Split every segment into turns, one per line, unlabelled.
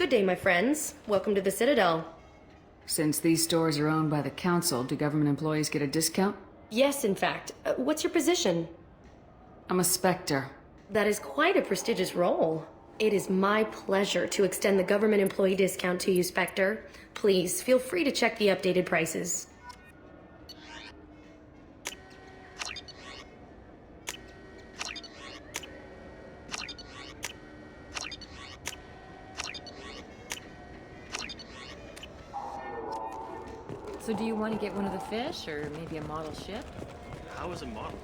Good day, my friends. Welcome to the Citadel.
Since these stores are owned by the council, do government employees get a discount?
Yes, in fact. What's your position?
I'm a Spectre.
That is quite a prestigious role. It is my pleasure to extend the government employee discount to you, Spectre. Please, feel free to check the updated prices.
So do you want to get one of the fish, or maybe a model ship?
How is a model?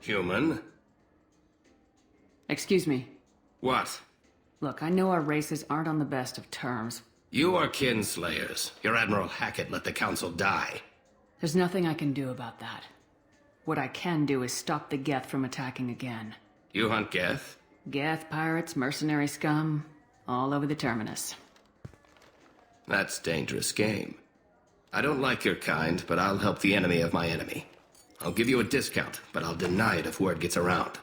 Human?
Excuse me.
What?
Look, I know our races aren't on the best of terms.
You are kinslayers. Your Admiral Hackett let the Council die.
There's nothing I can do about that. What I can do is stop the Geth from attacking again.
You hunt Geth?
Geth, pirates, mercenary scum, all over the Terminus.
That's dangerous game. I don't like your kind, but I'll help the enemy of my enemy. I'll give you a discount, but I'll deny it if word gets around.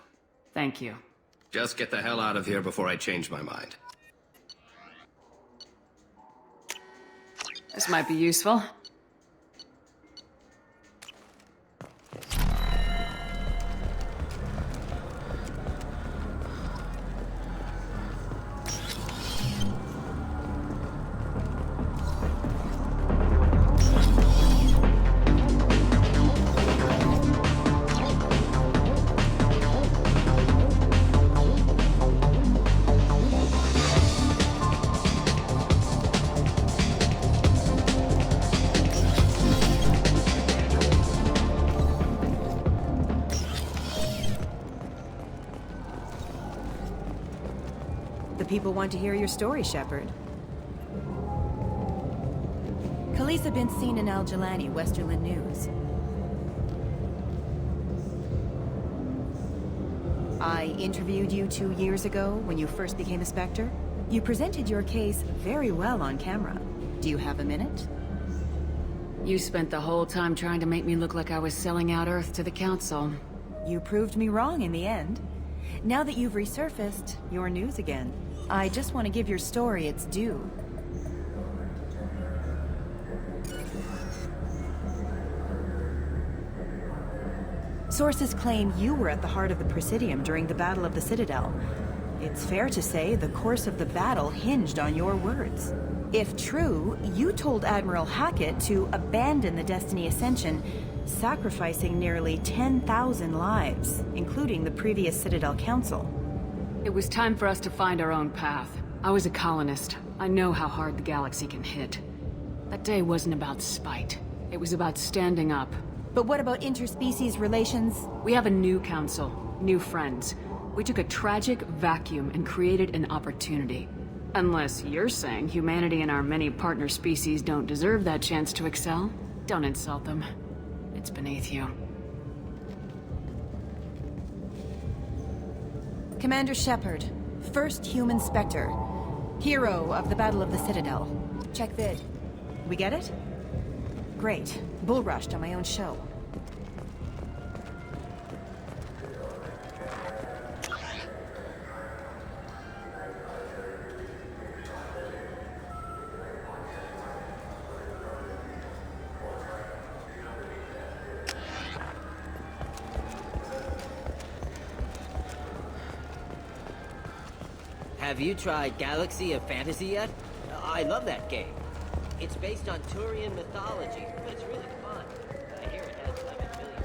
Thank you.
Just get the hell out of here before I change my mind.
This might be useful.
The people want to hear your story, Shepard. Khaleesa been seen in Al Jelani, Westerland News. I interviewed you 2 years ago when you first became a Spectre. You presented your case very well on camera. Do you have a minute?
You spent the whole time trying to make me look like I was selling out Earth to the Council.
You proved me wrong in the end. Now that you've resurfaced, you're news again. I just want to give your story its due. Sources claim you were at the heart of the Presidium during the Battle of the Citadel. It's fair to say the course of the battle hinged on your words. If true, you told Admiral Hackett to abandon the Destiny Ascension, sacrificing nearly 10,000 lives, including the previous Citadel Council.
It was time for us to find our own path. I was a colonist. I know how hard the galaxy can hit. That day wasn't about spite. It was about standing up.
But what about interspecies relations?
We have a new council, new friends. We took a tragic vacuum and created an opportunity. Unless you're saying humanity and our many partner species don't deserve that chance to excel, don't insult them. It's beneath you.
Commander Shepard, first human Spectre. Hero of the Battle of the Citadel. Check vid. We get it? Great. Bull rushed on my own show.
Have you tried Galaxy of Fantasy yet? I love that game. It's based on Turian mythology. It's really fun. I hear it has 11 million.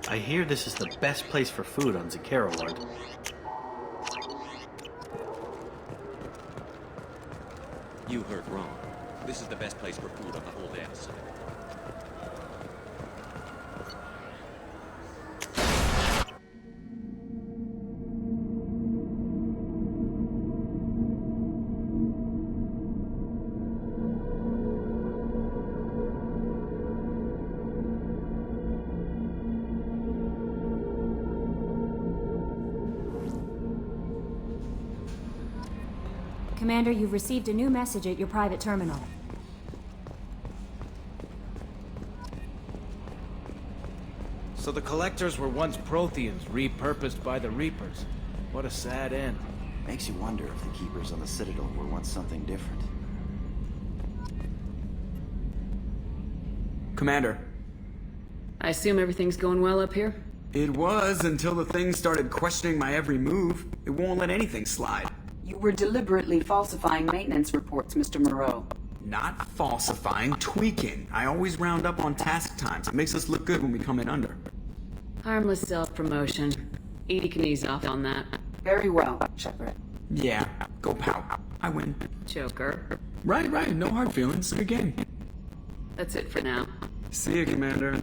I hear this is the best place for food on Zakera, Lord.
You heard wrong. This is the best place for food on the whole damn site.
Commander, you've received a new message at your private terminal.
So the Collectors were once Protheans, repurposed by the Reapers. What a sad end.
Makes you wonder if the Keepers on the Citadel were once something different.
Commander.
I assume everything's going well up here?
It was until the thing started questioning my every move. It won't let anything slide.
You were deliberately falsifying maintenance reports, Mr. Moreau.
Not falsifying, tweaking. I always round up on task times. It makes us look good when we come in under.
Harmless self-promotion. Edie can ease off on that.
Very well, Shepard.
Yeah, go pow. I win.
Joker.
Right, no hard feelings. Good game.
That's it for now.
See you, Commander.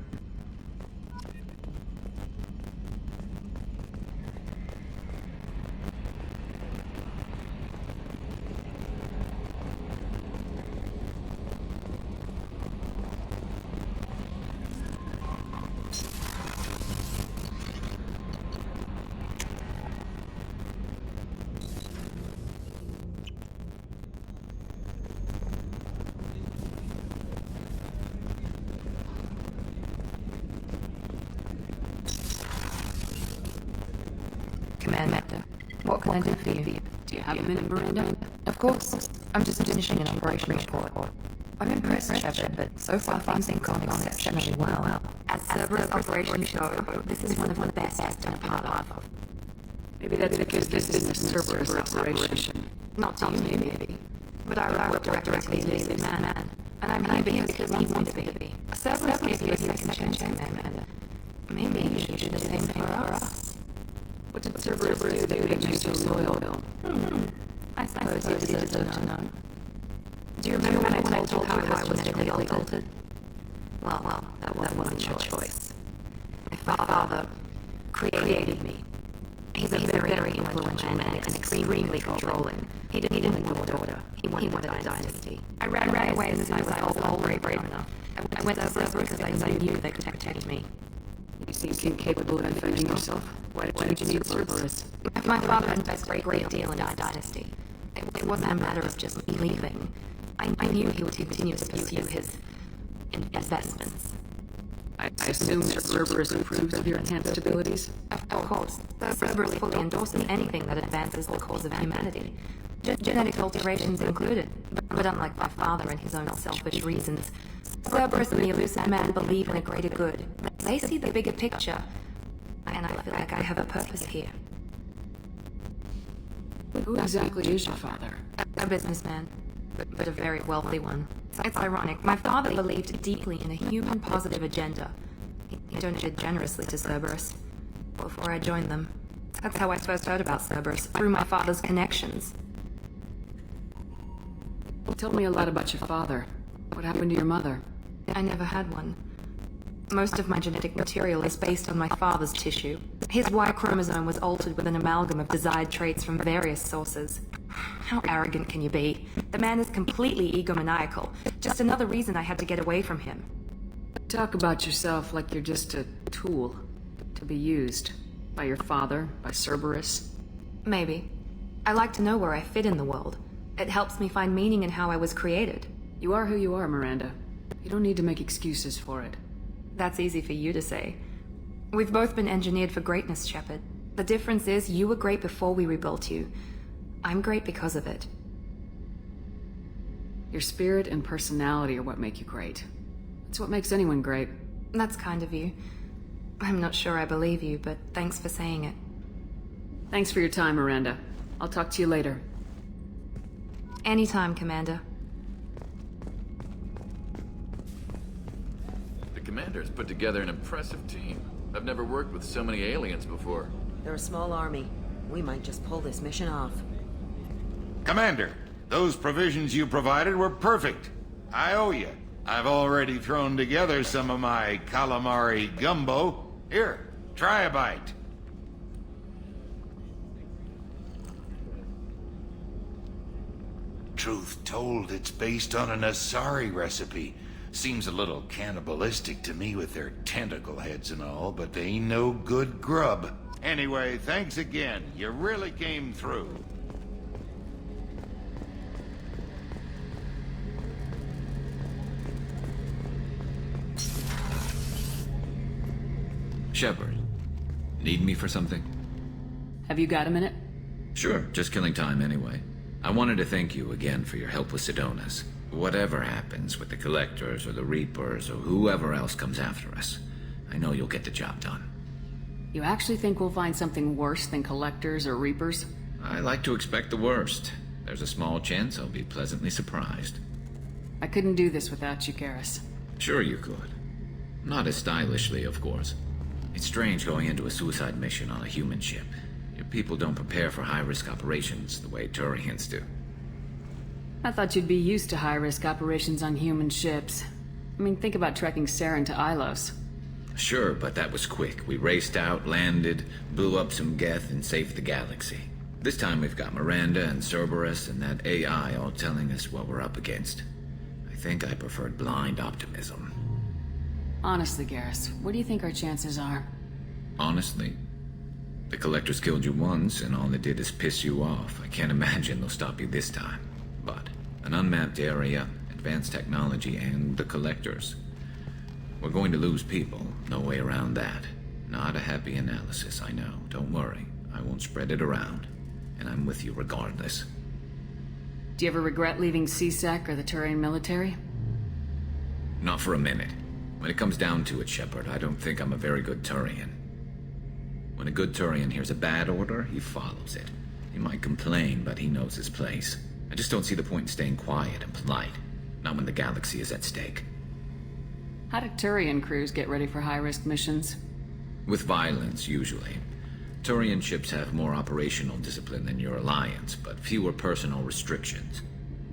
Commander, what can I do for you?
Do you have a minute, Miranda?
Of course. I'm just finishing an operation report. I'm impressed, Shepard, but so far things have gone exceptionally well. As Cerberus operations show, this is one of the best I've been a part of.
Maybe that's because this is a Cerberus operation.
Not to you, maybe. But I report directly to this man, and I'm here because he wants me to be. Cerberus gave you a second chance, Commander. Maybe you should do the same thing for us.
What did Cerberus do that made you so loyal?
I suppose you deserve to know. Do you remember when I told you how I was genetically altered? Well, that wasn't my choice. My father created me. He's a very influential man and extremely controlling. He didn't want a daughter. He wanted a dynasty. I ran away as soon as I was old and brave enough. I went to Cerberus because I knew they could protect me.
You seem capable of defending yourself. Why did you need Cerberus?
My father invested a great deal in our dynasty. It wasn't a matter of just me leaving. I knew he would continue to pursue his investments.
I assume that Cerberus approves of your enhanced abilities?
Of course. Cerberus fully endorses anything that advances the cause of humanity. Genetic alterations included. But unlike my father and his own selfish reasons, Cerberus and the Elusive Man believe in a greater good. They see the bigger picture, and I feel like I have a purpose here.
Who exactly is your father?
A businessman, but a very wealthy one. It's ironic. My father believed deeply in a human positive agenda. He donated generously to Cerberus before I joined them. That's how I first heard about Cerberus, through my father's connections.
Tell me a lot about your father. What happened to your mother?
I never had one. Most of my genetic material is based on my father's tissue. His Y chromosome was altered with an amalgam of desired traits from various sources. How arrogant can you be? The man is completely egomaniacal. Just another reason I had to get away from him.
Talk about yourself like you're just a tool to be used by your father, by Cerberus.
Maybe. I like to know where I fit in the world. It helps me find meaning in how I was created.
You are who you are, Miranda. You don't need to make excuses for it.
That's easy for you to say. We've both been engineered for greatness, Shepard. The difference is you were great before we rebuilt you. I'm great because of it.
Your spirit and personality are what make you great. It's what makes anyone great.
That's kind of you. I'm not sure I believe you, but thanks for saying it.
Thanks for your time, Miranda. I'll talk to you later.
Anytime, Commander.
The Commander's put together an impressive team. I've never worked with so many aliens before.
They're a small army. We might just pull this mission off.
Commander, those provisions you provided were perfect. I owe you. I've already thrown together some of my calamari gumbo. Here, try a bite. Truth told, it's based on an Asari recipe. Seems a little cannibalistic to me with their tentacle heads and all, but they ain't no good grub. Anyway, thanks again. You really came through.
Shepard, need me for something?
Have you got a minute?
Sure, just killing time anyway. I wanted to thank you again for your help with Sidonis. Whatever happens with the Collectors or the Reapers or whoever else comes after us, I know you'll get the job done.
You actually think we'll find something worse than Collectors or Reapers?
I like to expect the worst. There's a small chance I'll be pleasantly surprised.
I couldn't do this without you, Garrus.
Sure you could. Not as stylishly, of course. It's strange going into a suicide mission on a human ship. Your people don't prepare for high-risk operations the way Turians do.
I thought you'd be used to high-risk operations on human ships. I mean, think about trekking Saren to Ilos.
Sure, but that was quick. We raced out, landed, blew up some Geth, and saved the galaxy. This time we've got Miranda and Cerberus and that AI all telling us what we're up against. I think I preferred blind optimism.
Honestly, Garrus, what do you think our chances are?
Honestly, the Collectors killed you once, and all they did is piss you off. I can't imagine they'll stop you this time. But an unmapped area, advanced technology, and the Collectors. We're going to lose people. No way around that. Not a happy analysis, I know. Don't worry. I won't spread it around. And I'm with you regardless.
Do you ever regret leaving CSEC or the Turian military?
Not for a minute. When it comes down to it, Shepard, I don't think I'm a very good Turian. When a good Turian hears a bad order, he follows it. He might complain, but he knows his place. I just don't see the point in staying quiet and polite. Not when the galaxy is at stake.
How do Turian crews get ready for high-risk missions?
With violence, usually. Turian ships have more operational discipline than your alliance, but fewer personal restrictions.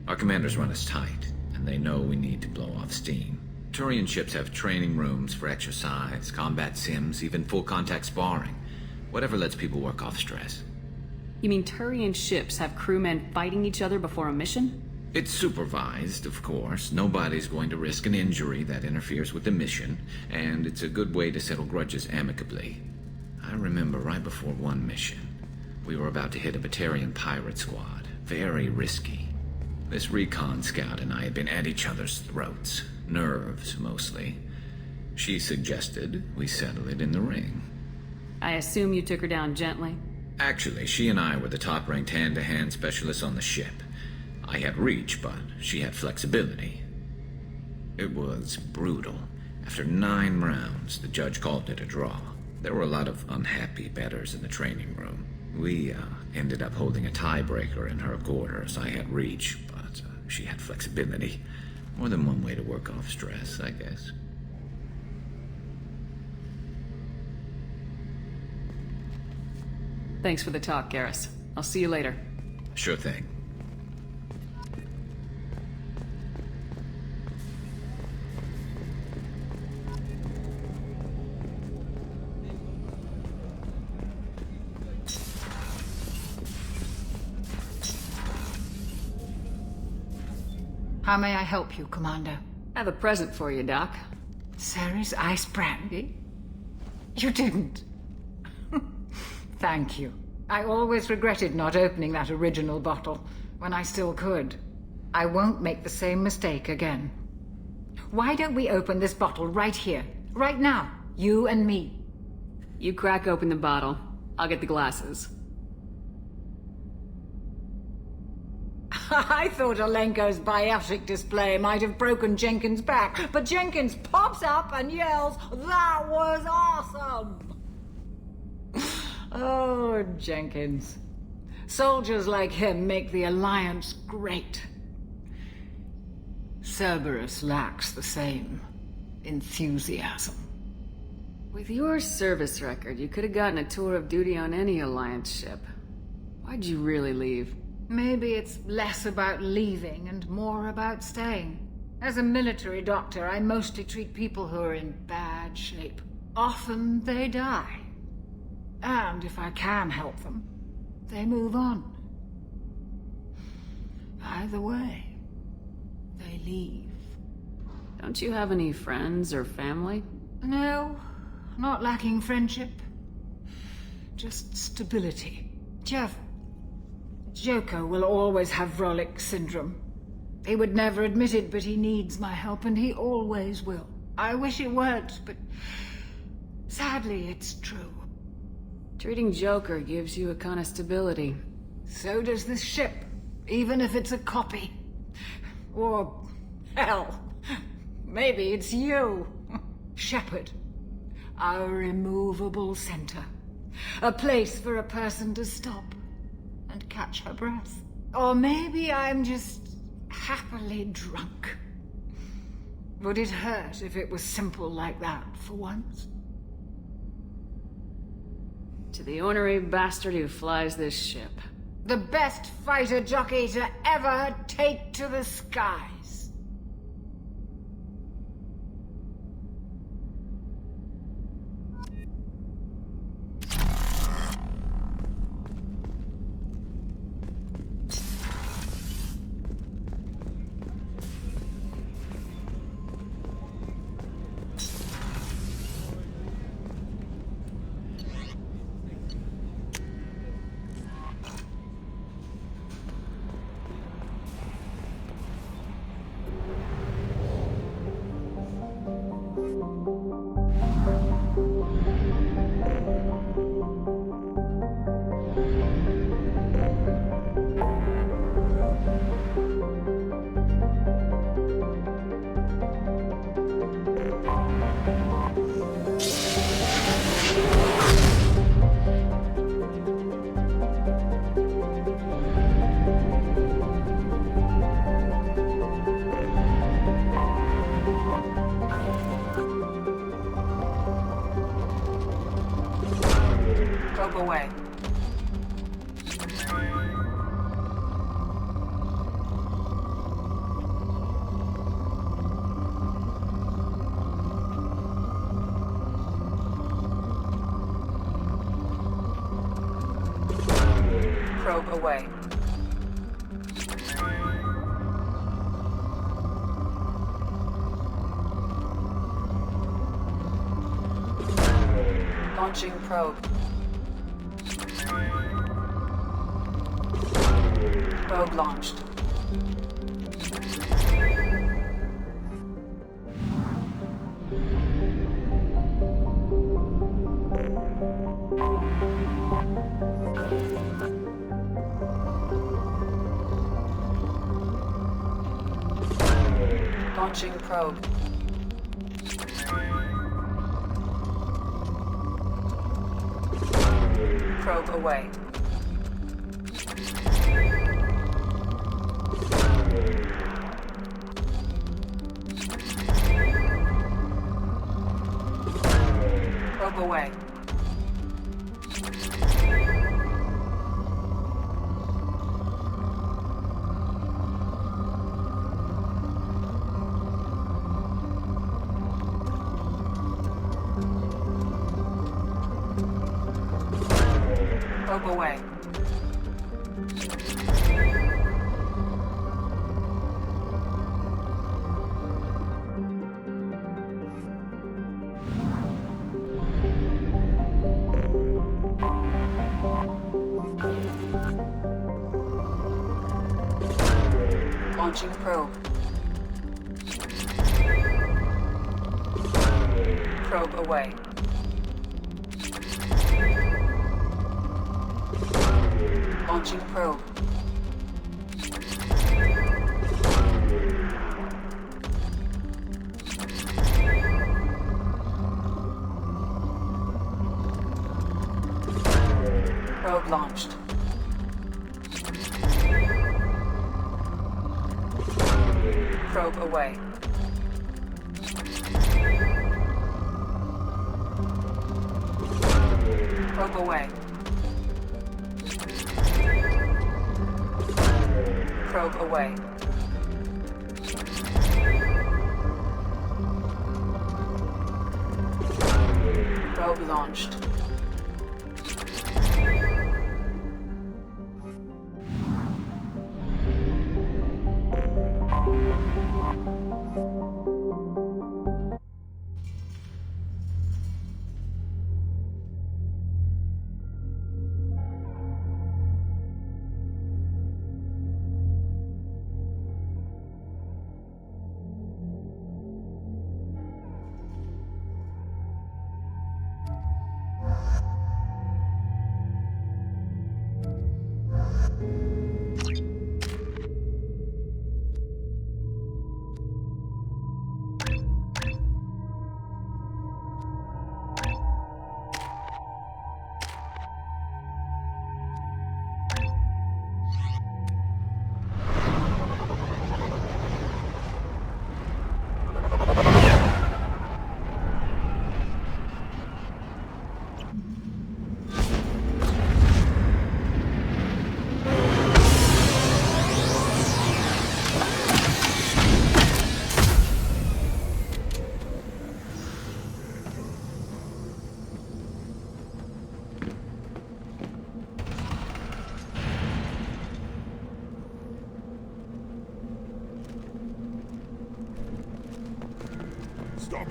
Our commanders run us tight, and they know we need to blow off steam. Turian ships have training rooms for exercise, combat sims, even full-contact sparring. Whatever lets people work off stress.
You mean Turian ships have crewmen fighting each other before a mission?
It's supervised, of course. Nobody's going to risk an injury that interferes with the mission, and it's a good way to settle grudges amicably. I remember right before one mission, we were about to hit a Batarian pirate squad. Very risky. This recon scout and I had been at each other's throats. Nerves, mostly. She suggested we settle it in the ring.
I assume you took her down gently?
Actually, she and I were the top-ranked hand-to-hand specialists on the ship. I had reach, but she had flexibility. It was brutal. After 9 rounds, the judge called it a draw. There were a lot of unhappy bettors in the training room. We ended up holding a tiebreaker in her quarters. I had reach, but she had flexibility. More than one way to work off stress, I guess.
Thanks for the talk, Garrus. I'll see you later.
Sure thing.
How may I help you, Commander?
I have a present for you, Doc.
Ceres ice brandy? You didn't. Thank you. I always regretted not opening that original bottle when I still could. I won't make the same mistake again. Why don't we open this bottle right here, right now, you and me?
You crack open the bottle. I'll get the glasses.
I thought Alenko's biotic display might have broken Jenkins' back, but Jenkins pops up and yells, "That was awesome!" Oh, Jenkins. Soldiers like him make the Alliance great. Cerberus lacks the same enthusiasm.
With your service record, you could have gotten a tour of duty on any Alliance ship. Why'd you really leave?
Maybe it's less about leaving and more about staying. As a military doctor, I mostly treat people who are in bad shape. Often they die. And if I can help them, they move on. Either way, they leave.
Don't you have any friends or family?
No, not lacking friendship. Just stability. Jeff, Joker will always have Vrolik syndrome. He would never admit it, but he needs my help, and he always will. I wish it weren't, but sadly, it's true.
Treating Joker gives you a kind of stability.
So does this ship, even if it's a copy. Or, hell, maybe it's you. Shepard. Our immovable center. A place for a person to stop and catch her breath. Or maybe I'm just happily drunk. Would it hurt if it was simple like that for once?
To the ornery bastard who flies this ship.
The best fighter jockey to ever take to the skies.
Away. Probe away. Launching probe. Probe launched. Launching probe. Probe away. Probe away. Probe away. Launching probe. Probe away. Launching probe. Probe launched. Probe away. Probe away. Probe away.
Probe launched.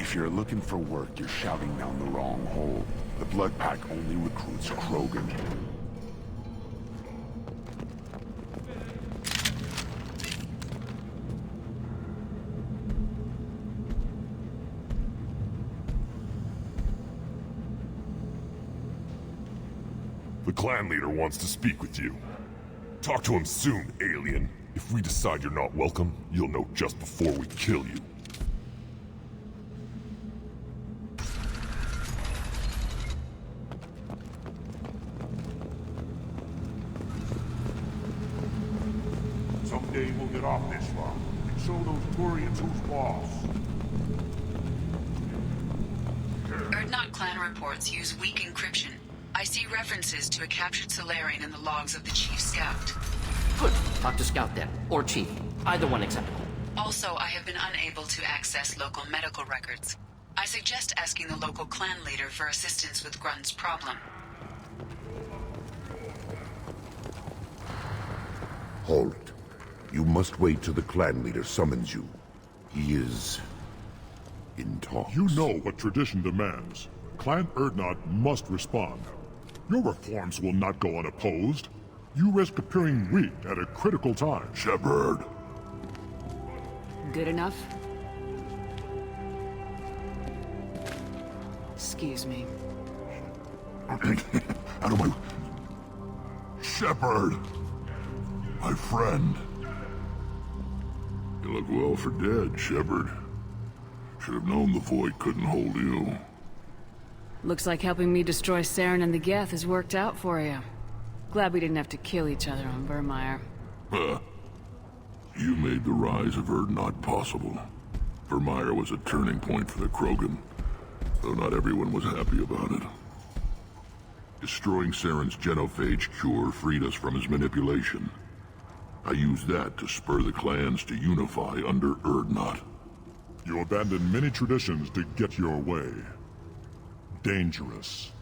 If you're looking for work, you're shouting down the wrong hole. The Blood Pack only recruits Krogan. The clan leader wants to speak with you. Talk to him soon, alien. If we decide you're not welcome, you'll know just before we kill you. Someday we'll get off this rock and show those Turians who's boss.
Erdnot clan reports use weak encryption. I see references to a captured Solarian in the logs of the Chief Scout.
Good. Talk to Scout then. Or Chief. Either one acceptable.
Also, I have been unable to access local medical records. I suggest asking the local clan leader for assistance with Grunt's problem.
Halt. You must wait till the clan leader summons you. He is in talks.
You know what tradition demands. Clan Erdnot must respond. Your reforms will not go unopposed. You risk appearing weak at a critical time.
Shepard.
Good enough? Excuse me.
Out of my... Shepard! My friend. You look well for dead, Shepard. Should have known the Void couldn't hold you.
Looks like helping me destroy Saren and the Geth has worked out for you. Glad we didn't have to kill each other on Vermeer.
Huh. You made the rise of Erdnot possible. Vermeer was a turning point for the Krogan, though not everyone was happy about it. Destroying Saren's genophage cure freed us from his manipulation. I used that to spur the clans to unify under Erdnot.
You abandoned many traditions to get your way. Dangerous.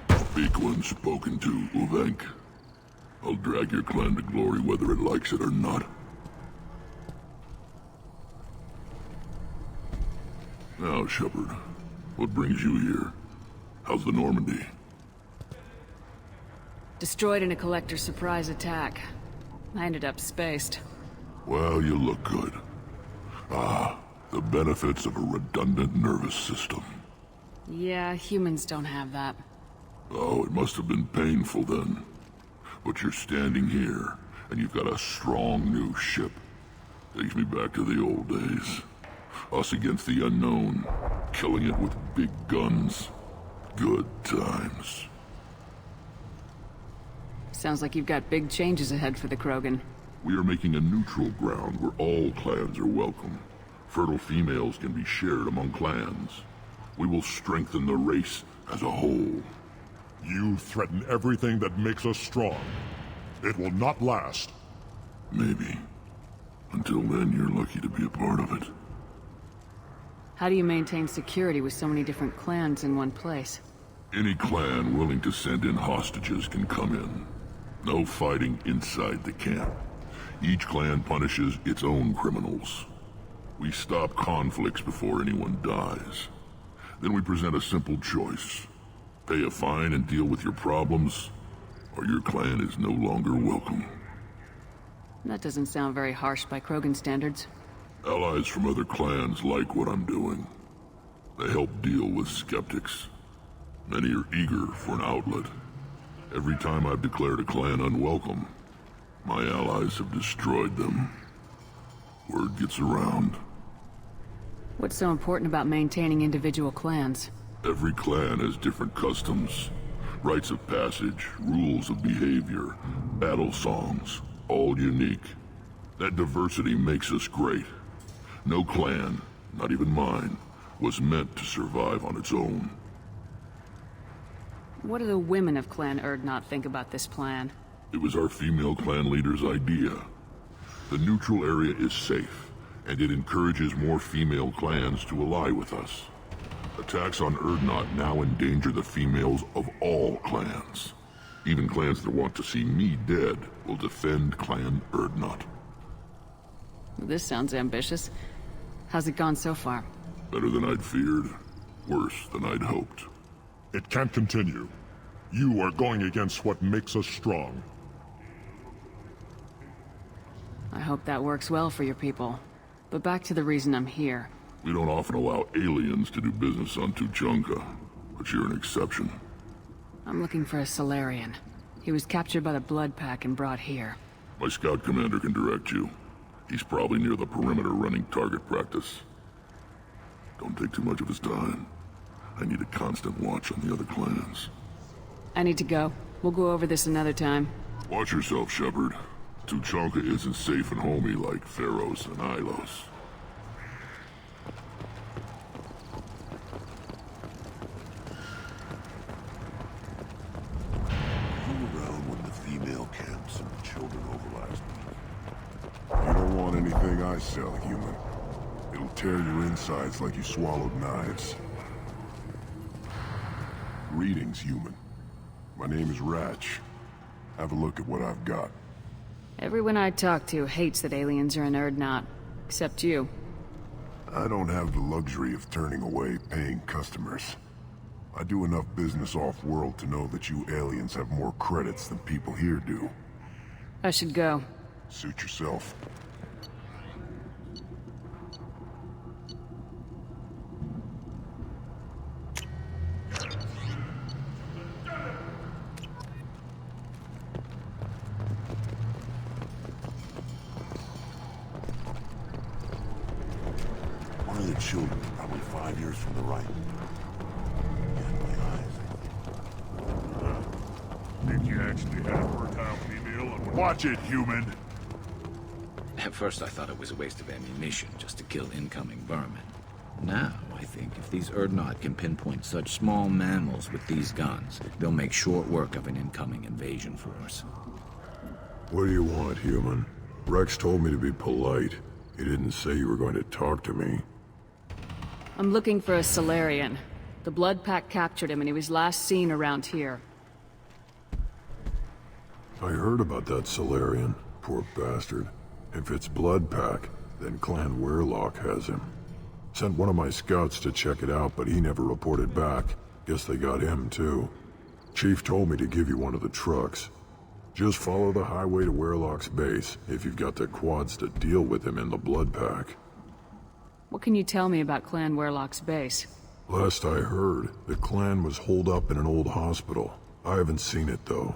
Speak when spoken to, Uvenk. I'll drag your clan to glory whether it likes it or not. Now, Shepard, what brings you here? How's the Normandy?
Destroyed in a Collector surprise attack. I ended up spaced.
Well, you look good. Ah, the benefits of a redundant nervous system.
Yeah, humans don't have that.
Oh, it must have been painful then. But you're standing here, and you've got a strong new ship. Takes me back to the old days. Us against the unknown, killing it with big guns. Good times.
Sounds like you've got big changes ahead for the Krogan.
We are making a neutral ground where all clans are welcome. Fertile females can be shared among clans. We will strengthen the race as a whole.
You threaten everything that makes us strong. It will not last.
Maybe. Until then, you're lucky to be a part of it.
How do you maintain security with so many different clans in one place?
Any clan willing to send in hostages can come in. No fighting inside the camp. Each clan punishes its own criminals. We stop conflicts before anyone dies. Then we present a simple choice. Pay a fine and deal with your problems, or your clan is no longer welcome.
That doesn't sound very harsh by Krogan standards.
Allies from other clans like what I'm doing. They help deal with skeptics. Many are eager for an outlet. Every time I've declared a clan unwelcome, my allies have destroyed them. Word gets around.
What's so important about maintaining individual clans?
Every clan has different customs, rites of passage, rules of behavior, battle songs, all unique. That diversity makes us great. No clan, not even mine, was meant to survive on its own.
What do the women of Clan Urdnot think about this plan?
It was our female clan leader's idea. The neutral area is safe, and it encourages more female clans to ally with us. Attacks on Urdnot now endanger the females of all clans. Even clans that want to see me dead will defend Clan Urdnot.
This sounds ambitious. How's it gone so far?
Better than I'd feared. Worse than I'd hoped.
It can't continue. You are going against what makes us strong.
I hope that works well for your people. But back to the reason I'm here.
We don't often allow aliens to do business on Tuchanka, but you're an exception.
I'm looking for a Solarian. He was captured by the Blood Pack and brought here.
My scout commander can direct you. He's probably near the perimeter running target practice. Don't take too much of his time. I need a constant watch on the other clans.
I need to go. We'll go over this another time.
Watch yourself, Shepard. Tuchanka isn't safe and homey like Pharos and Ilos.
You were around when the female camps and the children overlapped. You don't want anything I sell, human. It'll tear your insides like you swallowed knives. Greetings, human. My name is Ratch. Have a look at what I've got.
Everyone I talk to hates that aliens are in Urdnot. Except you.
I don't have the luxury of turning away paying customers. I do enough business off-world to know that you aliens have more credits than people here do.
I should go.
Suit yourself. One of the children, probably 5 years from the right. Think you actually had a fertile female? Watch it, human!
At first I thought it was a waste of ammunition just to kill incoming vermin. Now, I think if these Urdnot can pinpoint such small mammals with these guns, they'll make short work of an incoming invasion force.
What do you want, human? Rex told me to be polite. He didn't say you were going to talk to me.
I'm looking for a Solarian. The Blood Pack captured him and he was last seen around here.
I heard about that Solarian. Poor bastard. If it's Blood Pack, then Clan Weirlock has him. Sent one of my scouts to check it out, but he never reported back. Guess they got him, too. Chief told me to give you one of the trucks. Just follow the highway to Weirlock's base, if you've got the quads to deal with him in the Blood Pack.
What can you tell me about Clan Weirlock's base?
Last I heard, the clan was holed up in an old hospital. I haven't seen it, though.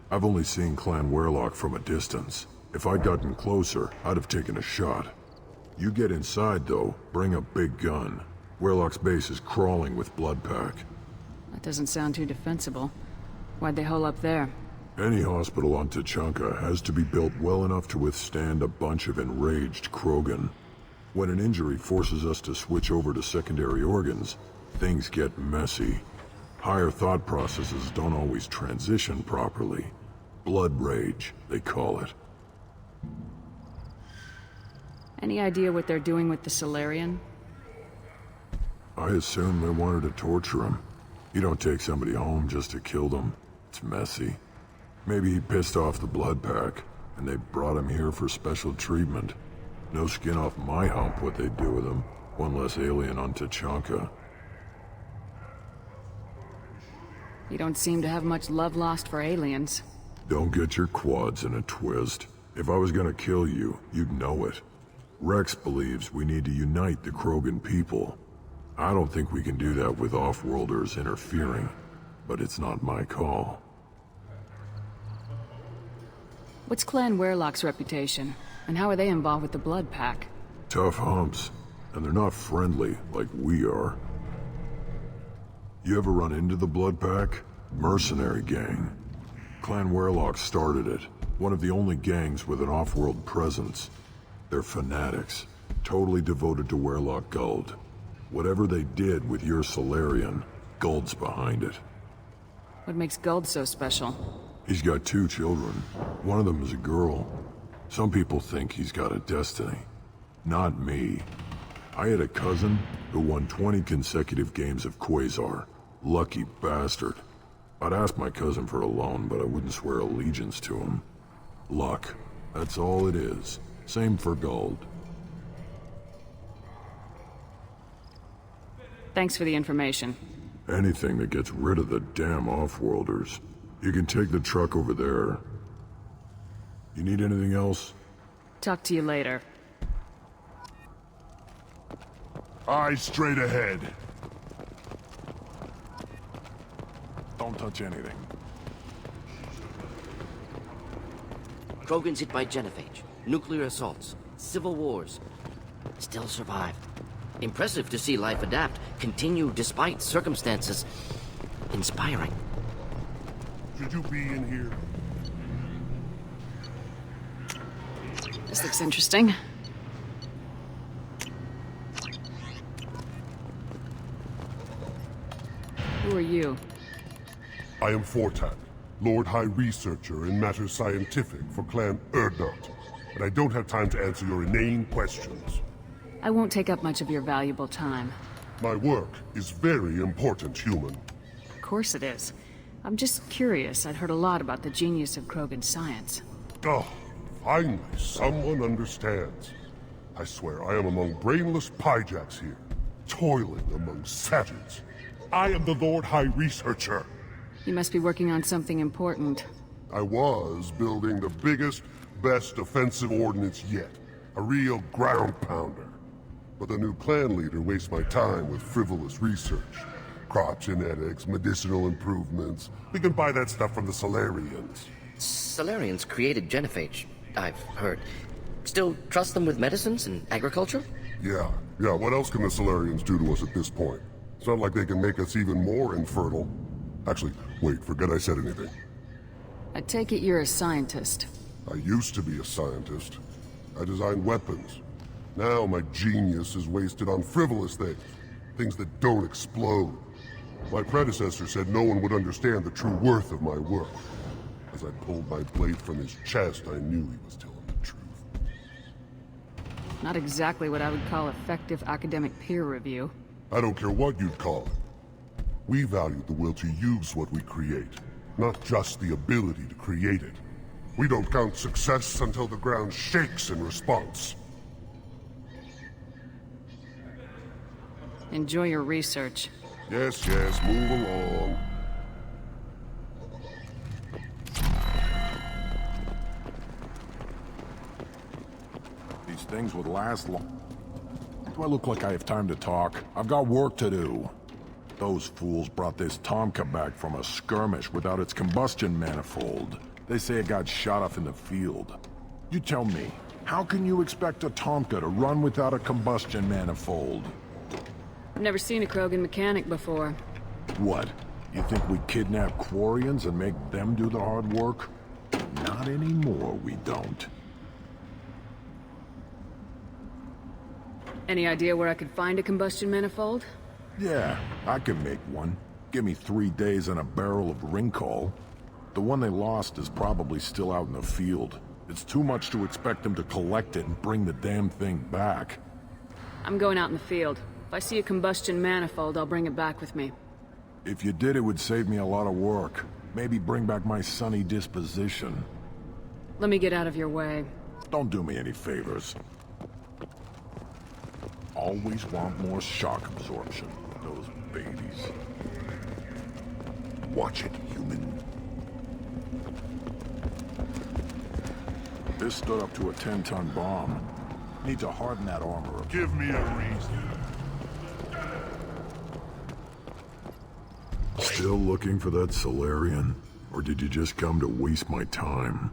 I've only seen Clan Weirlock from a distance. If I'd gotten closer, I'd have taken a shot. You get inside, though, bring a big gun. Weirlock's base is crawling with Blood Pack.
That doesn't sound too defensible. Why'd they hole up there?
Any hospital on Tuchanka has to be built well enough to withstand a bunch of enraged Krogan. When an injury forces us to switch over to secondary organs, things get messy. Higher thought processes don't always transition properly. Blood rage, they call it.
Any idea what they're doing with the Solarian?
I assume they wanted to torture him. You don't take somebody home just to kill them. It's messy. Maybe he pissed off the blood pack, and they brought him here for special treatment. No skin off my hump what they'd do with him. One less alien on Tachanka.
You don't seem to have much love lost for aliens.
Don't get your quads in a twist. If I was gonna kill you, you'd know it. Rex believes we need to unite the Krogan people. I don't think we can do that with off-worlders interfering, but it's not my call.
What's Clan Werlock's reputation? And how are they involved with the Blood Pack?
Tough humps, and they're not friendly like we are. You ever run into the Blood Pack? Mercenary gang. Clan Werlock started it. One of the only gangs with an off-world presence. They're fanatics, totally devoted to Werlock Guld. Whatever they did with your Solarian, Guld's behind it.
What makes Guld so special?
He's got 2 children. One of them is a girl. Some people think he's got a destiny. Not me. I had a cousin who won 20 consecutive games of Quasar. Lucky bastard. I'd ask my cousin for a loan, but I wouldn't swear allegiance to him. Luck. That's all it is. Same for Guld.
Thanks for the information.
Anything that gets rid of the damn off-worlders. You can take the truck over there. You need anything else?
Talk to you later.
Eyes straight ahead. Don't touch anything.
Krogan's hit by genophage, nuclear assaults, civil wars. Still survived. Impressive to see life adapt, continue despite circumstances. Inspiring.
Should you be in here?
This looks interesting. Who are you?
I am Fortak, Lord High Researcher in matters scientific for Clan Urdnot, and I don't have time to answer your inane questions.
I won't take up much of your valuable time.
My work is very important, human.
Of course it is. I'm just curious. I'd heard a lot about the genius of Krogan science.
Oh, finally, someone understands. I swear I am among brainless pyjacks here, toiling among savages. I am the Lord High Researcher.
You must be working on something important.
I was building the biggest, best offensive ordnance yet. A real ground pounder. But the new clan leader wastes my time with frivolous research. Crop genetics, medicinal improvements. We can buy that stuff from the Solarians.
Solarians created genophage, I've heard. Still trust them with medicines and agriculture?
Yeah. What else can the Solarians do to us at this point? It's not like they can make us even more infertile. Actually, wait, forget I said anything.
I take it you're a scientist.
I used to be a scientist. I designed weapons. Now my genius is wasted on frivolous things. Things that don't explode. My predecessor said no one would understand the true worth of my work. As I pulled my blade from his chest, I knew he was telling the truth.
Not exactly what I would call effective academic peer review.
I don't care what you'd call it. We value the will to use what we create, not just the ability to create it. We don't count success until the ground shakes in response.
Enjoy your research.
Yes, move along.
These things would last long. Do I look like I have time to talk? I've got work to do. Those fools brought this Tomka back from a skirmish without its combustion manifold. They say it got shot off in the field. You tell me, how can you expect a Tomka to run without a combustion manifold?
I've never seen a Krogan mechanic before.
What? You think we kidnap Quarians and make them do the hard work? Not anymore, we don't.
Any idea where I could find a combustion manifold?
Yeah, I can make one. Give me 3 days and a barrel of Ringcall. The one they lost is probably still out in the field. It's too much to expect them to collect it and bring the damn thing back.
I'm going out in the field. If I see a combustion manifold, I'll bring it back with me.
If you did, it would save me a lot of work. Maybe bring back my sunny disposition.
Let me get out of your way.
Don't do me any favors. Always want more shock absorption, those babies. Watch it, human. This stood up to a 10-ton bomb. Need to harden that armor.
Give me a reason.
Still looking for that Solarian? Or did you just come to waste my time?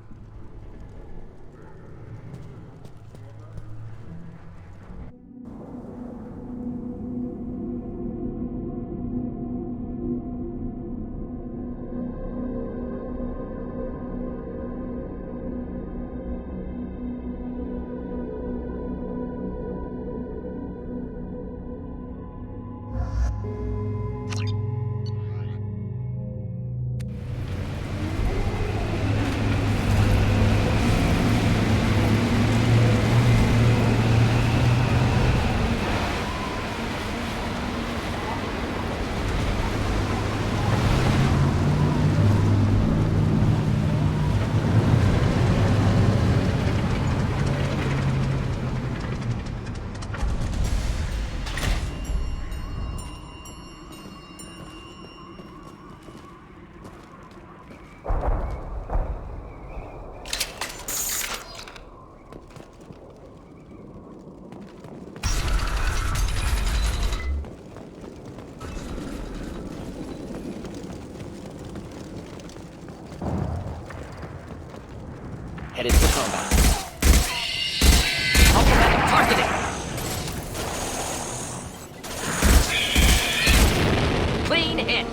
Headed for combat. Compromising targeting! Clean hit!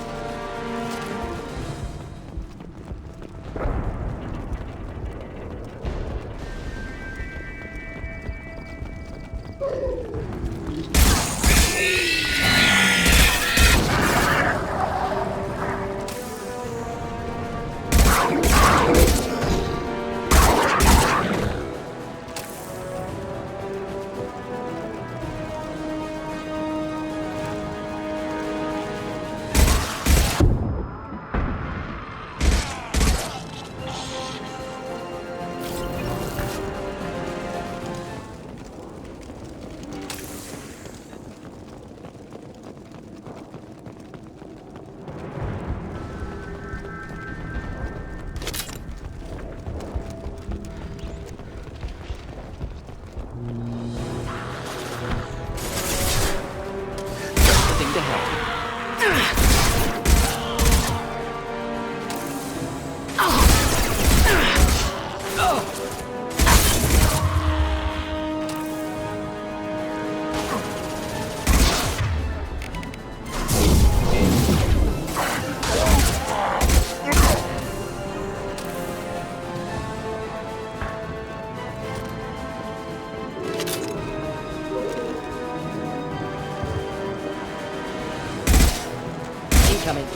Incoming.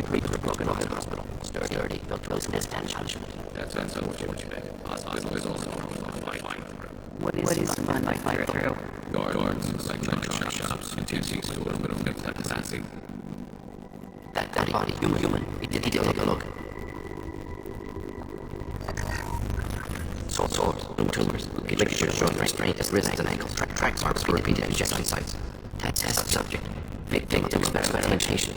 Reaper broken off the hospital. Sturdy, built to resist and punishment.
That's unfortunate. Hospital is also fine.
What is fun by fire through?
Gardens, electronic shops, utility store, but don't get that assassin.
That body, human. He did take a look. Swords, no tumors. Pictures showing restraint as wrists and ankles. Track marks for repeated injection sites. Test subject. Victim of experimentation.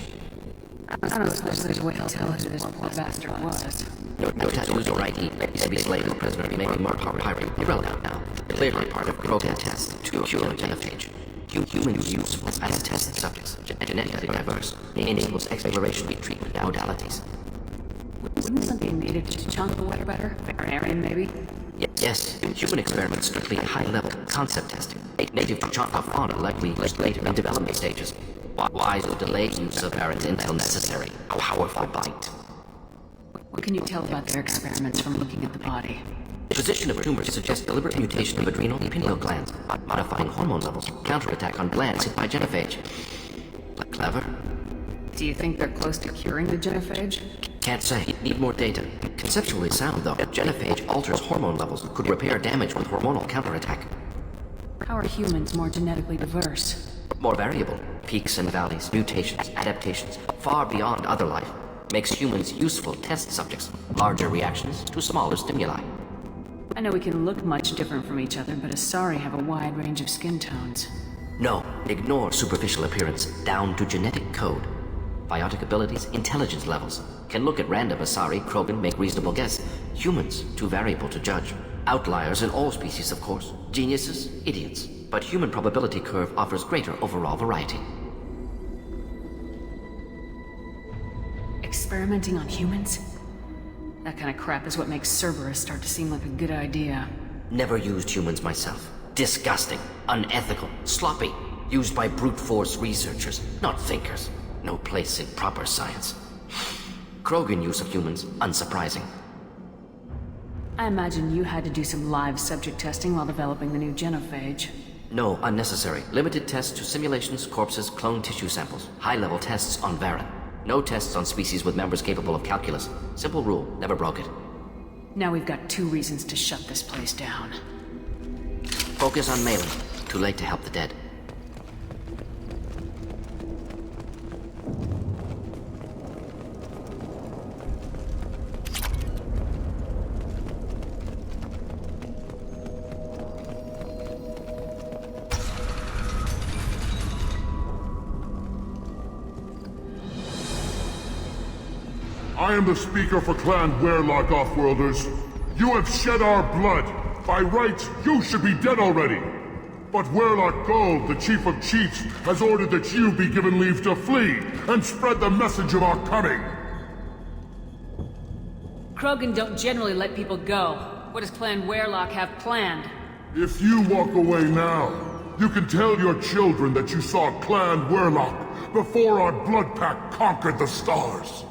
I don't suppose there's a way to tell who this poor bastard was.
No tattoos or ID. Used to be slave or prisoner. Maybe more pirate. Irrelevant now. Clearly part of Krogan test to cure genophage. Humans useful as test subjects. Genetically diverse. Enables exploration and treatment modalities.
Wouldn't something needed to chunk away better? Veterinarian, maybe?
Yes, human experiments strictly high-level concept testing. Native to Chonta fauna likely later in development stages. Wise will delay use of parent until necessary. A powerful bite.
What can you tell about their experiments from looking at the body?
The position of tumors suggests deliberate mutation of adrenal pineal glands, modifying hormone levels, counterattack on glands hit by genophage. Clever?
Do you think they're close to curing the genophage?
Can't say. Need more data. Conceptually sound, though. Genophage alters hormone levels, could repair damage with hormonal counterattack.
How are humans more genetically diverse?
More variable. Peaks and valleys, mutations, adaptations, far beyond other life. Makes humans useful test subjects. Larger reactions to smaller stimuli.
I know we can look much different from each other, but Asari have a wide range of skin tones.
No, ignore superficial appearance, down to genetic code. Biotic abilities, intelligence levels. Can look at random Asari, Krogan, make reasonable guess. Humans, too variable to judge. Outliers in all species, of course. Geniuses, idiots. But human probability curve offers greater overall variety.
Experimenting on humans? That kind of crap is what makes Cerberus start to seem like a good idea.
Never used humans myself. Disgusting, unethical, sloppy. Used by brute force researchers, not thinkers. No place in proper science. Krogan use of humans, unsurprising.
I imagine you had to do some live subject testing while developing the new genophage.
No, unnecessary. Limited tests to simulations, corpses, cloned tissue samples. High-level tests on Varen. No tests on species with members capable of calculus. Simple rule, never broke it.
Now we've got 2 reasons to shut this place down.
Focus on Malin. Too late to help the dead.
I am the speaker for Clan Werlock, Offworlders. You have shed our blood. By rights, you should be dead already. But Werlock Gold, the Chief of Chiefs, has ordered that you be given leave to flee and spread the message of our coming.
Krogan don't generally let people go. What does Clan Werlock have planned?
If you walk away now, you can tell your children that you saw Clan Werlock before our blood pact conquered the stars.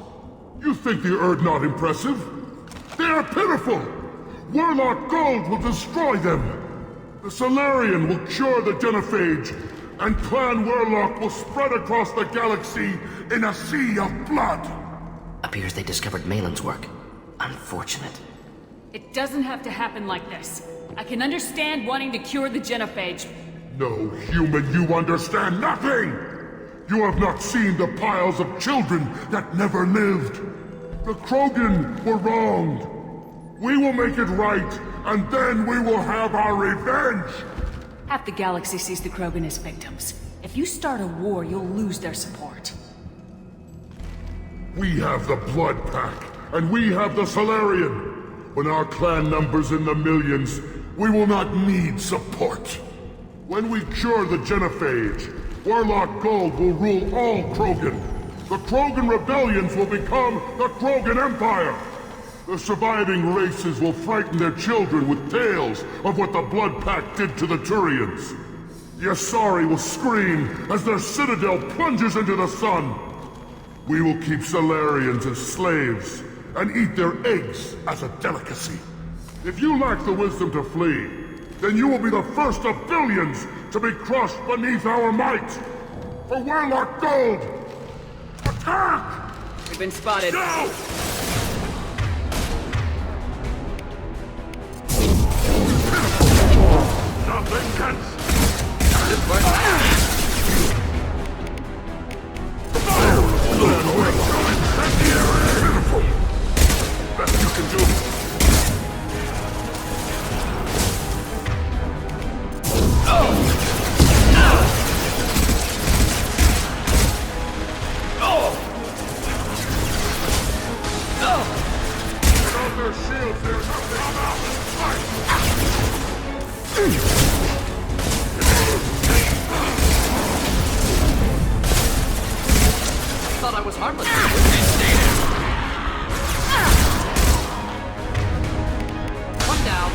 You think the Erd not impressive? They are pitiful! Werlock Gold will destroy them! The Solarian will cure the genophage, and Clan Werlock will spread across the galaxy in a sea of blood!
Appears they discovered Malin's work. Unfortunate.
It doesn't have to happen like this. I can understand wanting to cure the genophage.
No, human, you understand nothing! You have not seen the piles of children that never lived. The Krogan were wronged. We will make it right, and then we will have our revenge!
Half the galaxy sees the Krogan as victims. If you start a war, you'll lose their support.
We have the Blood Pack, and we have the Solarian. When our clan numbers in the millions, we will not need support. When we cure the genophage, Werlock Gold will rule all Krogan. The Krogan rebellions will become the Krogan Empire. The surviving races will frighten their children with tales of what the Blood Pact did to the Turians. The Asari will scream as their citadel plunges into the sun. We will keep Solarians as slaves and eat their eggs as a delicacy. If you lack the wisdom to flee, then you will be the first of billions to be crushed beneath our might! For Werlock Gold! Attack!
We've been spotted.
No! Nothing can... Pitiful! Best you can do. Their shields, there's nothing. I'm out.
Thought I was harmless. One down.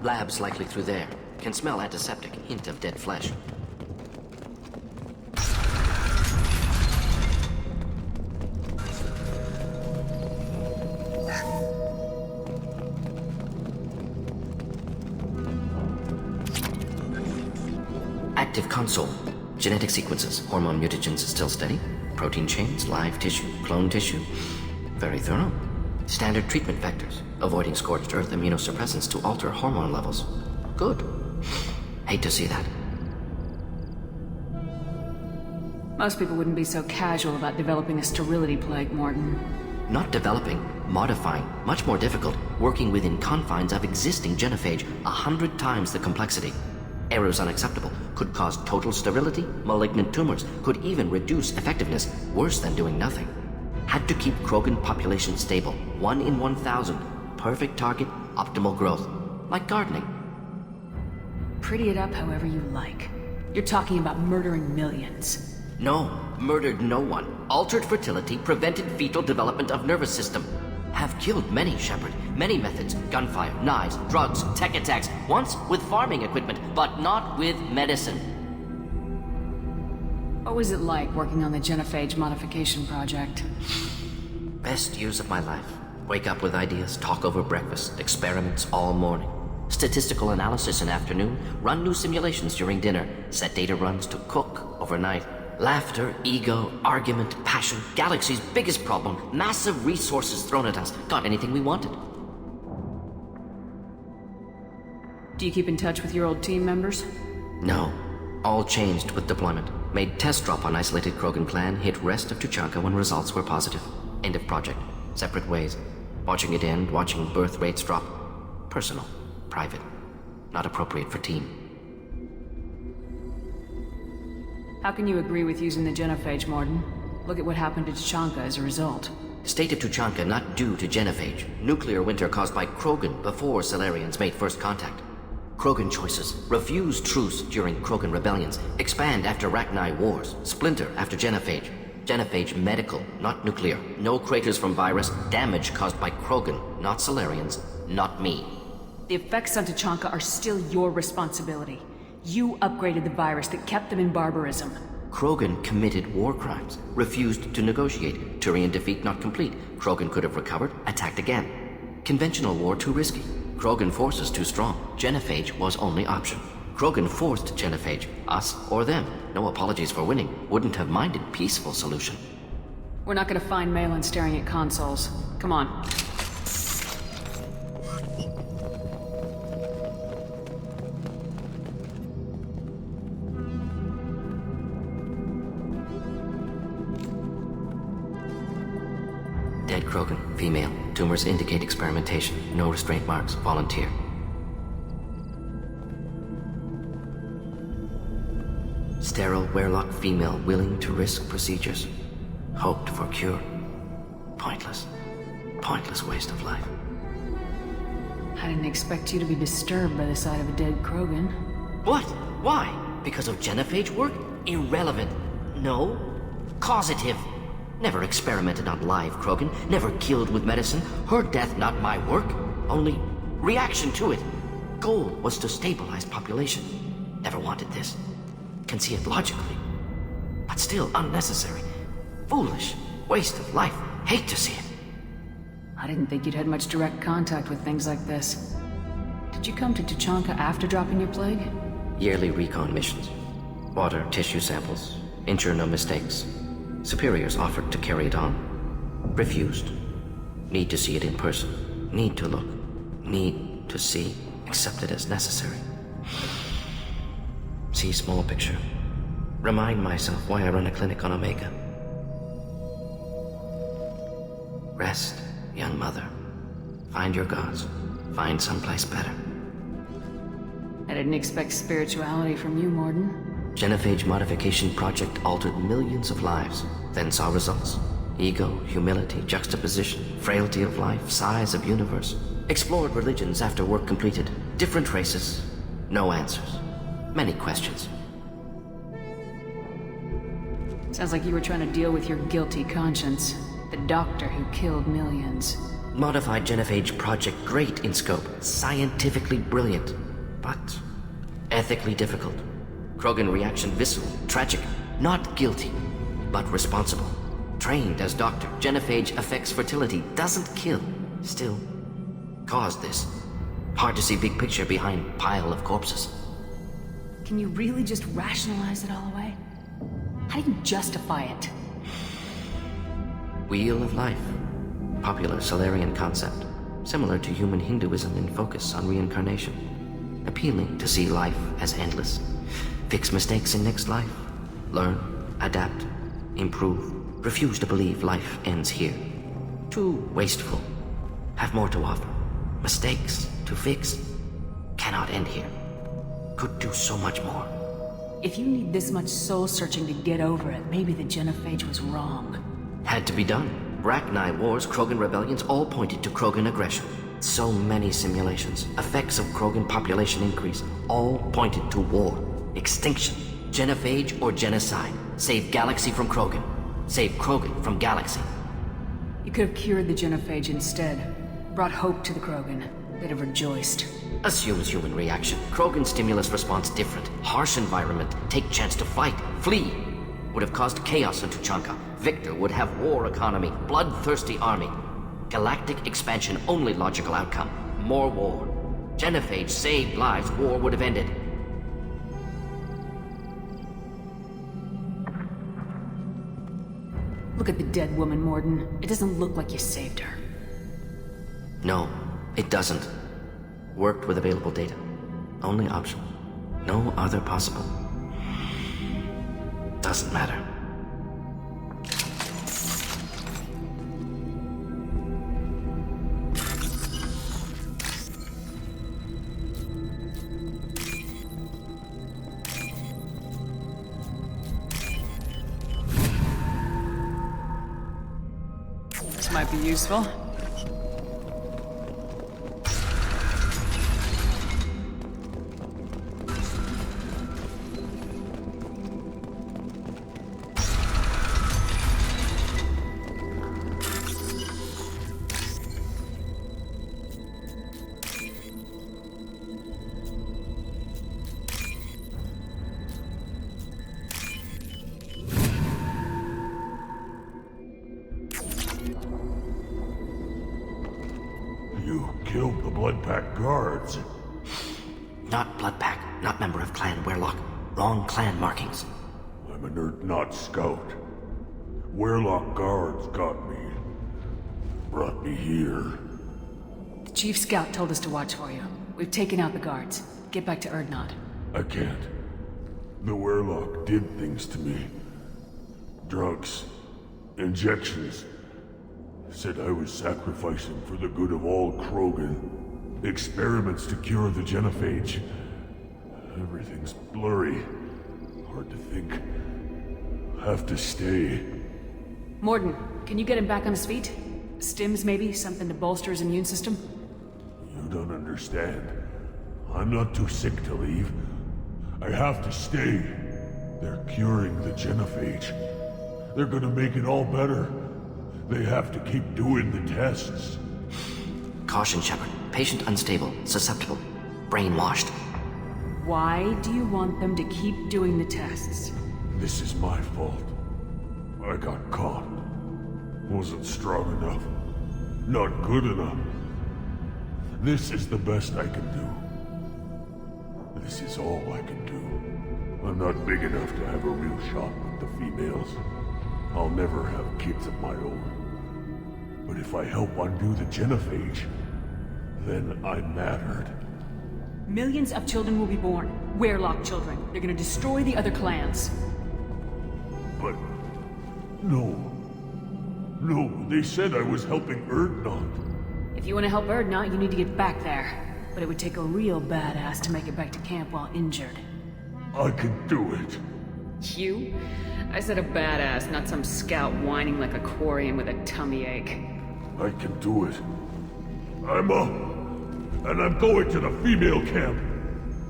Lab's likely through there. Can smell antiseptic. Hint of dead flesh. Active console. Genetic sequences. Hormone mutagens still steady. Protein chains, live tissue, clone tissue. Very thorough. Standard treatment vectors. Avoiding scorched earth immunosuppressants to alter hormone levels. Good. Hate to see that.
Most people wouldn't be so casual about developing a sterility plague, Mordin.
Not developing, modifying, much more difficult, working within confines of existing genophage, 100 times the complexity. Errors unacceptable, could cause total sterility, malignant tumors, could even reduce effectiveness, worse than doing nothing. Had to keep Krogan population stable, 1 in 1,000. Perfect target, optimal growth. Like gardening.
Pretty it up however you like. You're talking about murdering millions.
No, murdered no one. Altered fertility, prevented fetal development of nervous system. Have killed many, Shepard. Many methods. Gunfire, knives, drugs, tech attacks. Once with farming equipment, but not with medicine.
What was it like working on the genophage modification project?
Best years of my life. Wake up with ideas, talk over breakfast, experiments all morning. Statistical analysis in afternoon, run new simulations during dinner, set data runs to cook overnight. Laughter, ego, argument, passion, galaxy's biggest problem, massive resources thrown at us. Got anything we wanted.
Do you keep in touch with your old team members?
No. All changed with deployment. Made test drop on isolated Krogan clan, hit rest of Tuchanka when results were positive. End of project. Separate ways. Watching it end, watching birth rates drop. Personal. Private. Not appropriate for team.
How can you agree with using the genophage, Mordin? Look at what happened to Tuchanka as a result.
State of Tuchanka not due to genophage. Nuclear winter caused by Krogan before Salarians made first contact. Krogan choices. Refuse truce during Krogan rebellions. Expand after Rachni wars. Splinter after genophage. Genophage medical, not nuclear. No craters from virus. Damage caused by Krogan, not Salarians, not me.
The effects on Tuchanka are still your responsibility. You upgraded the virus that kept them in barbarism.
Krogan committed war crimes. Refused to negotiate. Turian defeat not complete. Krogan could have recovered, attacked again. Conventional war too risky. Krogan forces too strong. Genophage was only option. Krogan forced genophage. Us or them. No apologies for winning. Wouldn't have minded peaceful solution.
We're not gonna find Malin staring at consoles. Come on.
Dead Krogan, female. Tumors indicate experimentation. No restraint marks. Volunteer. Sterile Werelock female willing to risk procedures. Hoped for cure. Pointless. Pointless waste of life.
I didn't expect you to be disturbed by the sight of a dead Krogan.
What? Why? Because of genophage work? Irrelevant. No. Causative. Never experimented on live Krogan. Never killed with medicine. Her death not my work. Only reaction to it. Goal was to stabilize population. Never wanted this. Can see it logically. but still unnecessary. Foolish. Waste of life. Hate to see it.
I didn't think you'd had much direct contact with things like this. Did you come to Tuchanka after dropping your plague?
Yearly recon missions. Water, tissue samples. Ensure no mistakes. Superiors offered to carry it on. Refused. Need to see it in person. Need to look. Need to see. Accepted as necessary. See small picture. Remind myself why I run a clinic on Omega. Rest, young mother. Find your gods. Find someplace better.
I didn't expect spirituality from you, Mordin.
Genophage modification project altered millions of lives, then saw results. Ego, humility, juxtaposition, frailty of life, size of universe. Explored religions after work completed. Different races. No answers. Many questions.
Sounds like you were trying to deal with your guilty conscience. The doctor who killed millions.
Modified genophage project great in scope. Scientifically brilliant. But ethically difficult. Krogan reaction visceral, tragic. Not guilty, but responsible. Trained as doctor, genophage affects fertility, doesn't kill. Still, caused this. Hard to see big picture behind pile of corpses.
Can you really just rationalize it all away? How do you justify it?
Wheel of life. Popular Solarian concept. Similar to human Hinduism in focus on reincarnation. Appealing to see life as endless. Fix mistakes in next life. Learn, adapt, improve. Refuse to believe life ends here. Too wasteful. Have more to offer. Mistakes to fix. Cannot end here. Could do so much more.
If you need this much soul-searching to get over it, maybe the genophage was wrong.
Had to be done. Rachni wars, Krogan rebellions, all pointed to Krogan aggression. So many simulations. Effects of Krogan population increase. All pointed to war. Extinction. Genophage or genocide. Save galaxy from Krogan. Save Krogan from galaxy.
You could have cured the genophage instead. Brought hope to the Krogan. They'd have rejoiced.
Assumes human reaction. Krogan stimulus response different. Harsh environment. Take chance to fight. Flee. Would have caused chaos in Tuchanka. Victor would have war economy. Bloodthirsty army. Galactic expansion only logical outcome. More war. Genophage saved lives. War would have ended.
Look at the dead woman, Mordin. It doesn't look like you saved her.
No, it doesn't. Worked with available data. Only option. No other possible. Doesn't matter.
This might be useful.
You killed the Blood Pack guards.
Not Blood Pack, not member of Clan Werlock. Wrong clan markings.
I'm a nerd, not scout. Werlock guards got me. Brought me here.
The Chief Scout told us to watch for you. We've taken out the guards. Get back to Erdnot.
I can't. The Werlock did things to me. Drugs. Injections. Said I was sacrificing for the good of all Krogan. Experiments to cure the genophage. Everything's blurry. Hard to think. Have to stay.
Mordin, can you get him back on his feet? Stims, maybe? Something to bolster his immune system?
You don't understand. I'm not too sick to leave. I have to stay. They're curing the genophage. They're gonna make it all better. They have to keep doing the tests.
Caution, Shepard. Patient unstable, susceptible, brainwashed.
Why do you want them to keep doing the tests?
This is my fault. I got caught. Wasn't strong enough. Not good enough. This is the best I can do. This is all I can do. I'm not big enough to have a real shot with the females. I'll never have kids of my own. But if I help undo the genophage, then I'm mattered.
Millions of children will be born. Werelock children. They're gonna destroy the other clans.
But... no. No, they said I was helping Erdnot.
If you want to help Erdnot, you need to get back there. But it would take a real badass to make it back to camp while injured.
I can do it.
You? I said a badass, not some scout whining like a Quarian with a tummy ache.
I can do it. I'm up. And I'm going to the female camp.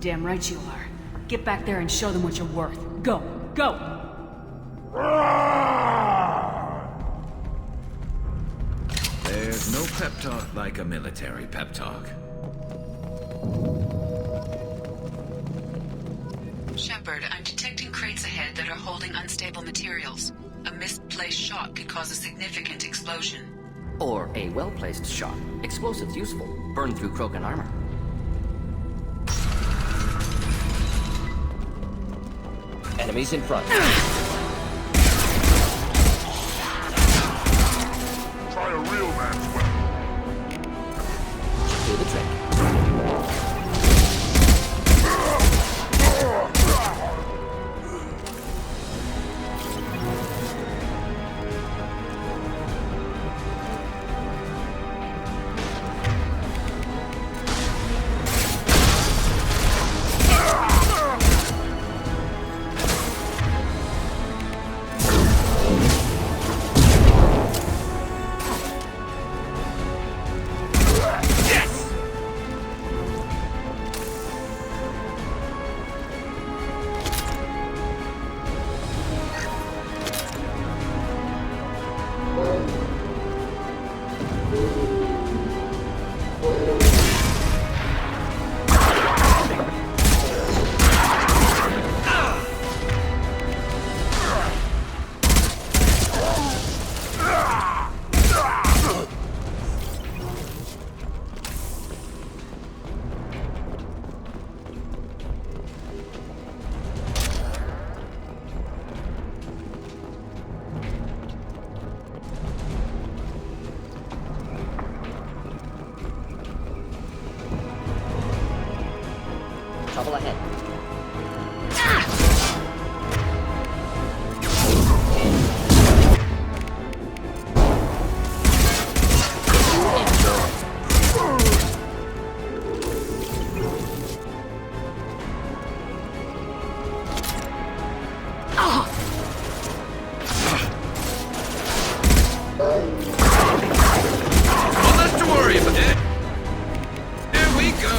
Damn right you are. Get back there and show them what you're worth. Go! Go!
There's no pep talk like a military pep talk.
Shepard, I'm detecting crates ahead that are holding unstable materials. A misplaced shot could cause a significant explosion.
Or a well-placed shot. Explosives useful. Burn through Krogan armor. Enemies in front.
Try a real man's weapon.
Do the trick. Trouble ahead.
All less to worry about it. There we go.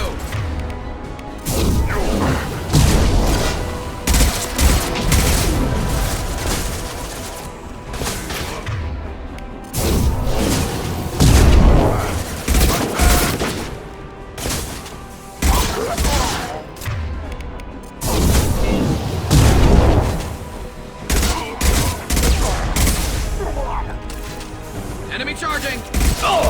Enemy charging! Oh!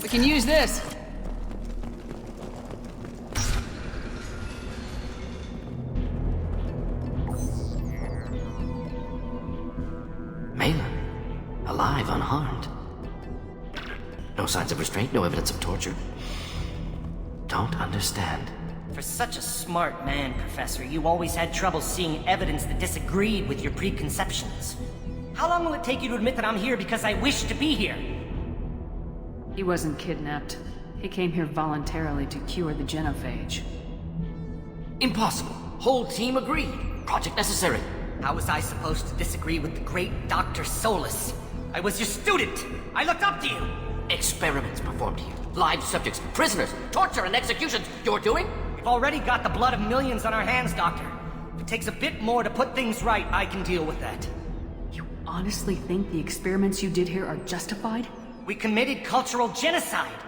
We can use this.
Malin. Alive, unharmed. No signs of restraint, no evidence of torture. Don't understand.
For such a smart man, Professor, you always had trouble seeing evidence that disagreed with your preconceptions. How long will it take you to admit that I'm here because I wish to be here?
He wasn't kidnapped. He came here voluntarily to cure the genophage.
Impossible. Whole team agreed. Project necessary.
How was I supposed to disagree with the great Dr. Solus? I was your student! I looked up to you!
Experiments performed here. Live subjects, prisoners, torture and executions. You're doing?
We've already got the blood of millions on our hands, Doctor. If it takes a bit more to put things right, I can deal with that.
You honestly think the experiments you did here are justified?
We committed cultural genocide.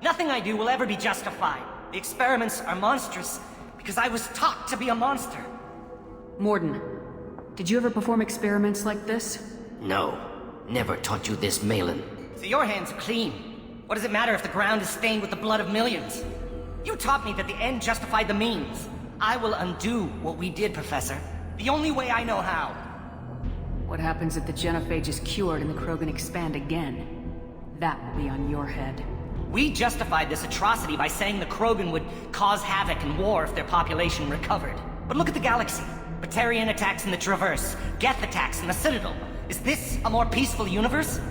Nothing I do will ever be justified. The experiments are monstrous because I was taught to be a monster.
Mordin, did you ever perform experiments like this?
No. Never taught you this, Malin.
So your hands are clean. What does it matter if the ground is stained with the blood of millions? You taught me that the end justified the means. I will undo what we did, Professor. The only way I know how.
What happens if the genophage is cured and the Krogan expand again? That will be on your head.
We justified this atrocity by saying the Krogan would cause havoc and war if their population recovered. But look at the galaxy. Batarian attacks in the Traverse, Geth attacks in the Citadel. Is this a more peaceful universe?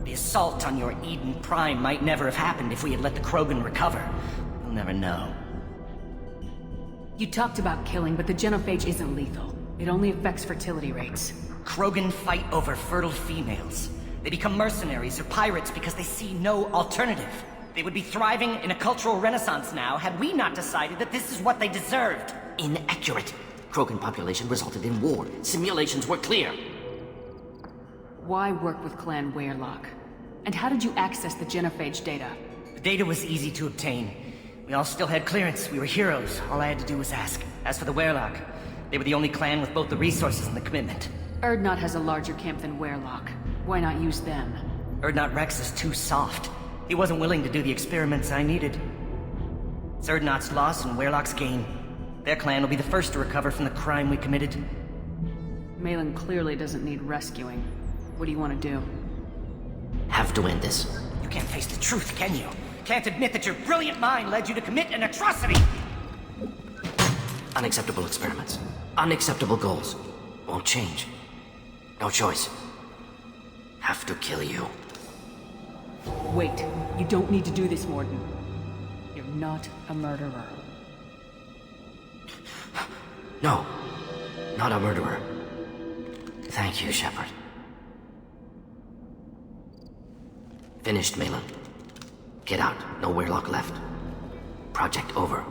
The assault on your Eden Prime might never have happened if we had let the Krogan recover. We'll never know.
You talked about killing, but the genophage isn't lethal. It only affects fertility rates.
Krogan fight over fertile females. They become mercenaries or pirates because they see no alternative. They would be thriving in a cultural renaissance now had we not decided that this is what they deserved.
Inaccurate. Krogan population resulted in war. Simulations were clear.
Why work with Clan Weyrloc? And how did you access the genophage data?
The data was easy to obtain. We all still had clearance. We were heroes. All I had to do was ask. As for the Weyrloc, they were the only clan with both the resources and the commitment.
Urdnot has a larger camp than Weyrloc. Why not use them?
Urdnot Rex is too soft. He wasn't willing to do the experiments I needed. It's Urdnot's loss and Weyrloc's gain. Their clan will be the first to recover from the crime we committed.
Malin clearly doesn't need rescuing. What do you want to do?
Have to end this.
You can't face the truth, can you? Can't admit that your brilliant mind led you to commit an atrocity!
Unacceptable experiments. Unacceptable goals. Won't change. No choice. Have to kill you.
Wait. You don't need to do this, Mordin. You're not a murderer.
No. Not a murderer. Thank you, Shepard. Finished, Malin. Get out. No Weyrloc left. Project over.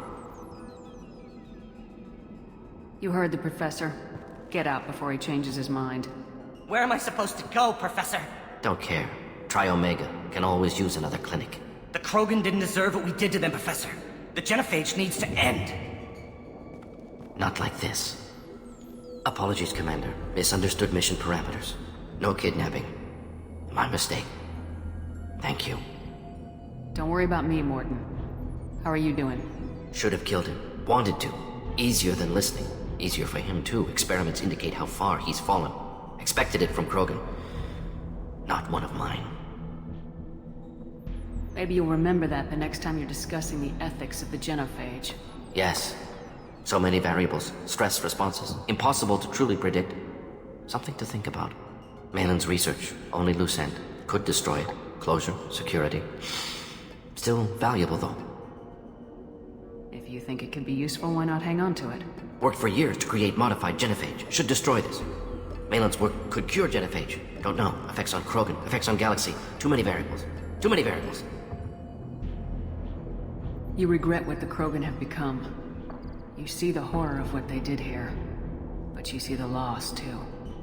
You heard the Professor. Get out before he changes his mind.
Where am I supposed to go, Professor?
Don't care. Try Omega. Can always use another clinic.
The Krogan didn't deserve what we did to them, Professor. The genophage needs to end.
Not like this. Apologies, Commander. Misunderstood mission parameters. No kidnapping. My mistake. Thank you.
Don't worry about me, Mordin. How are you doing?
Should have killed him. Wanted to. Easier than listening. Easier for him, too. Experiments indicate how far he's fallen. Expected it from Krogan. Not one of mine.
Maybe you'll remember that the next time you're discussing the ethics of the genophage.
Yes. So many variables. Stress responses. Impossible to truly predict. Something to think about. Malin's research. Only loose end. Could destroy it. Closure. Security. Still valuable, though.
If you think it could be useful, why not hang on to it?
Worked for years to create modified genophage. Should destroy this. Malin's work could cure genophage. Don't know. Effects on Krogan. Effects on Galaxy. Too many variables. Too many variables.
You regret what the Krogan have become. You see the horror of what they did here. But you see the loss, too.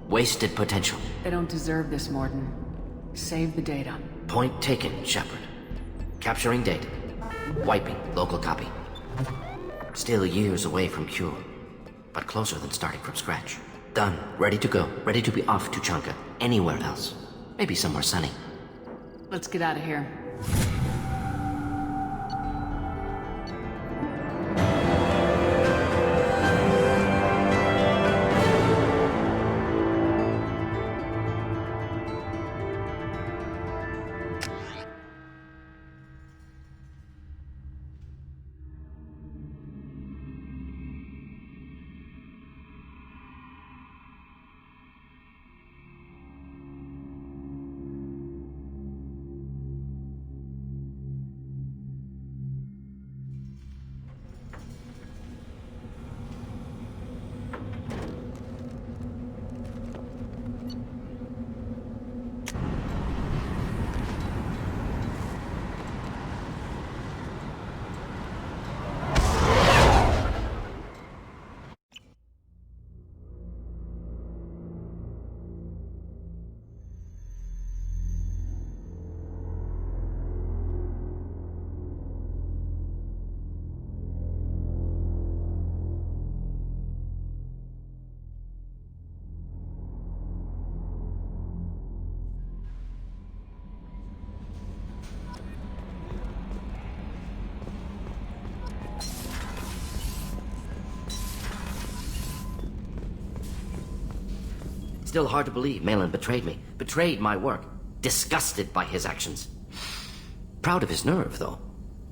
Wasted potential.
They don't deserve this, Mordin. Save the data.
Point taken, Shepard. Capturing data. Wiping local copy. Still years away from cure. But closer than starting from scratch. Done. Ready to go. Ready to be off to Chanka. Anywhere else. Maybe somewhere sunny.
Let's get out of here.
Still hard to believe Malin betrayed me. Betrayed my work. Disgusted by his actions. Proud of his nerve, though.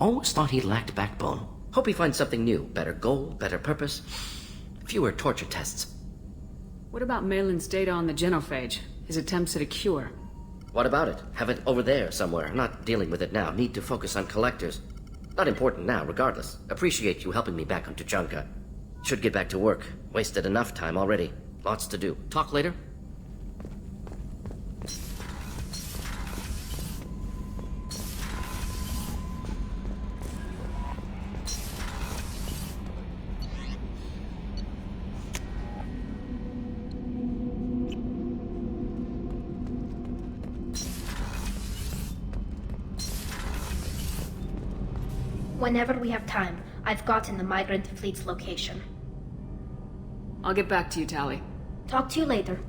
Always thought he lacked backbone. Hope he finds something new. Better goal, better purpose. Fewer torture tests.
What about Malin's data on the genophage? His attempts at a cure?
What about it? Have it over there somewhere. Not dealing with it now. Need to focus on collectors. Not important now, regardless. Appreciate you helping me back on Tuchanka. Should get back to work. Wasted enough time already. Lots to do. Talk later?
Whenever we have time, I've gotten the migrant fleet's location.
I'll get back to you, Tally.
Talk to you later.